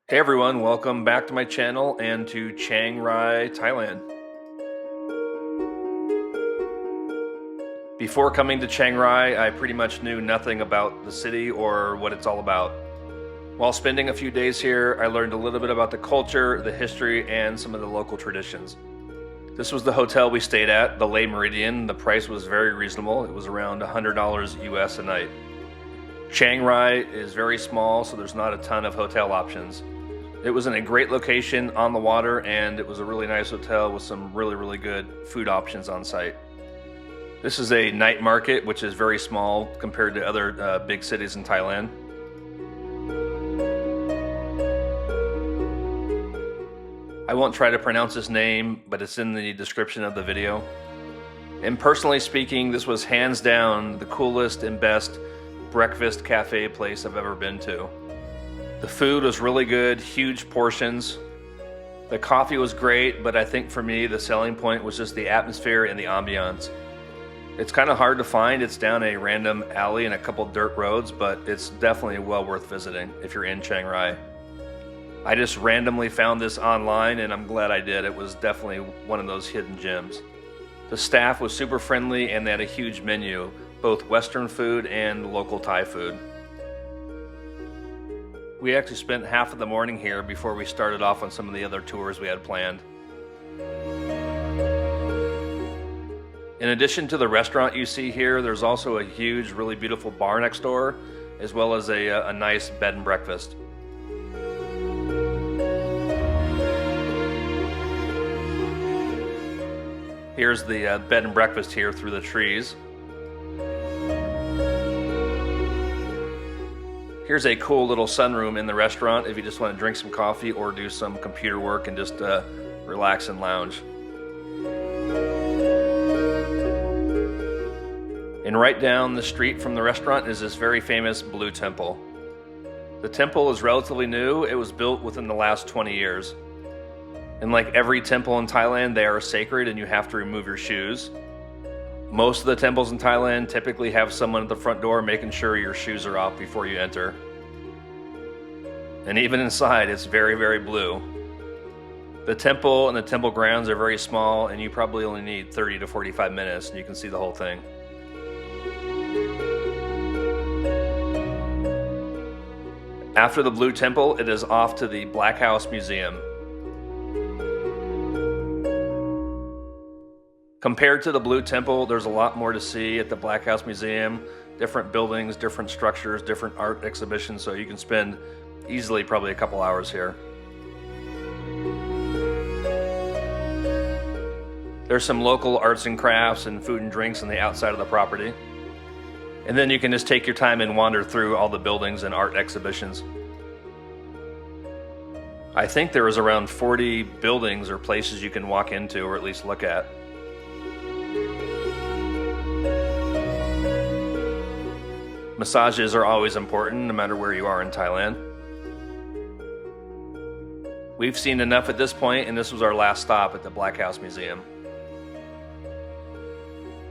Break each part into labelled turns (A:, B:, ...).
A: Hey everyone, welcome back to my channel and to Chiang Rai, Thailand. Before coming to Chiang Rai, I pretty much knew nothing about the city or what it's all about. While spending a few days here, I learned a little bit about the culture, the history, and some of the local traditions. This was the hotel we stayed at, the Le Méridien. The price was very reasonable. It was around $100 US a night. Chiang Rai is very small, so there's not a ton of hotel options. It was in a great location on the water, and it was a really nice hotel with some really good food options on site. This is a night market, which is very small compared to other big cities in Thailand. I won't try to pronounce this name, but it's in the description of the video. And personally speaking, this was hands down the coolest and best breakfast cafe place I've ever been to. The food was really good, huge portions. The coffee was great, but I think for me, the selling point was just the atmosphere and the ambiance. It's kind of hard to find. It's down a random alley and a couple dirt roads, but it's definitely well worth visiting if you're in Chiang Rai. I just randomly found this online, and I'm glad I did. It was definitely one of those hidden gems. The staff was super friendly, and they had a huge menu, both Western food and local Thai food. We actually spent half of the morning here before we started off on some of the other tours we had planned. In addition to the restaurant you see here, there's also a huge, really beautiful bar next door, as well as a nice bed and breakfast. Here's the bed and breakfast here through the trees. Here's a cool little sunroom in the restaurant if you just want to drink some coffee or do some computer work and just relax and lounge. And right down the street from the restaurant is this very famous Blue Temple. The temple is relatively new. It was built within the last 20 years. And like every temple in Thailand, they are sacred and you have to remove your shoes. Most of the temples in Thailand typically have someone at the front door making sure your shoes are off before you enter. And even inside, it's very blue. The temple and the temple grounds are very small, and you probably only need 30 to 45 minutes, and you can see the whole thing. After the Blue Temple, it is off to the Black House Museum. Compared to the Blue Temple, there's a lot more to see at the Black House Museum. Different buildings, different structures, different art exhibitions, so you can spend easily probably a couple hours here. There's some local arts and crafts and food and drinks on the outside of the property. And then you can just take your time and wander through all the buildings and art exhibitions. I think there is around 40 buildings or places you can walk into or at least look at. Massages are always important, no matter where you are in Thailand. We've seen enough at this point, and this was our last stop at the Black House Museum.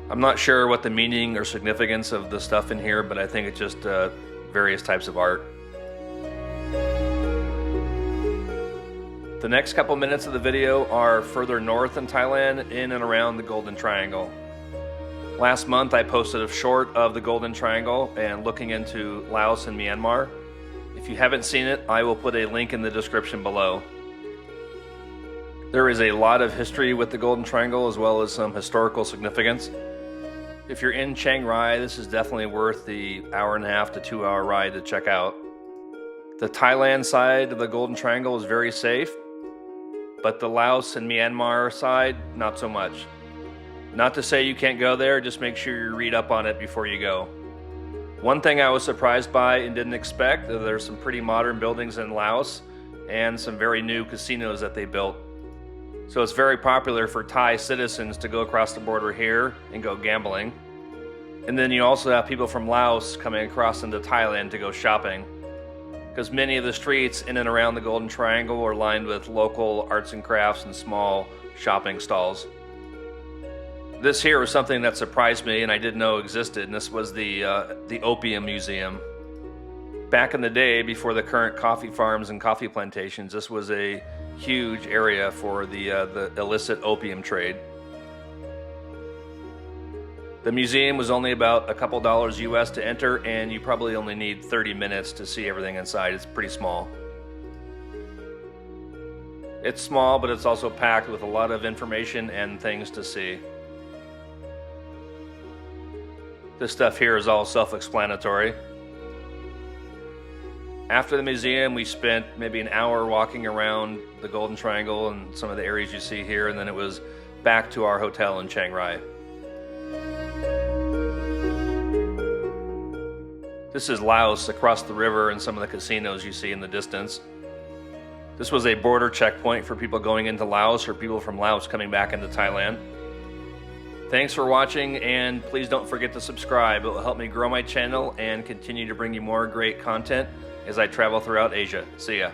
A: I'm not sure what the meaning or significance of the stuff in here, but I think it's just various types of art. The next couple minutes of the video are further north in Thailand, in and around the Golden Triangle. Last month I posted a short of the Golden Triangle and looking into Laos and Myanmar. If you haven't seen it, I will put a link in the description below. There is a lot of history with the Golden Triangle as well as some historical significance. If you're in Chiang Rai, this is definitely worth the hour-and-a-half to 2-hour ride to check out. The Thailand side of the Golden Triangle is very safe, but the Laos and Myanmar side, not so much. Not to say you can't go there, just make sure you read up on it before you go. One thing I was surprised by and didn't expect, there's some pretty modern buildings in Laos and some very new casinos that they built. So it's very popular for Thai citizens to go across the border here and go gambling. And then you also have people from Laos coming across into Thailand to go shopping, because many of the streets in and around the Golden Triangle are lined with local arts and crafts and small shopping stalls. This here was something that surprised me and I didn't know existed, and this was the Opium Museum. Back in the day, before the current coffee farms and coffee plantations, this was a huge area for the illicit opium trade. The museum was only about a couple dollars US to enter, and you probably only need 30 minutes to see everything inside. It's pretty small. It's small, but it's also packed with a lot of information and things to see. This stuff here is all self-explanatory. After the museum, we spent maybe an hour walking around the Golden Triangle and some of the areas you see here, and then it was back to our hotel in Chiang Rai. This is Laos across the river and some of the casinos you see in the distance. This was a border checkpoint for people going into Laos or people from Laos coming back into Thailand. Thanks for watching, and please don't forget to subscribe. It will help me grow my channel and continue to bring you more great content as I travel throughout Asia. See ya.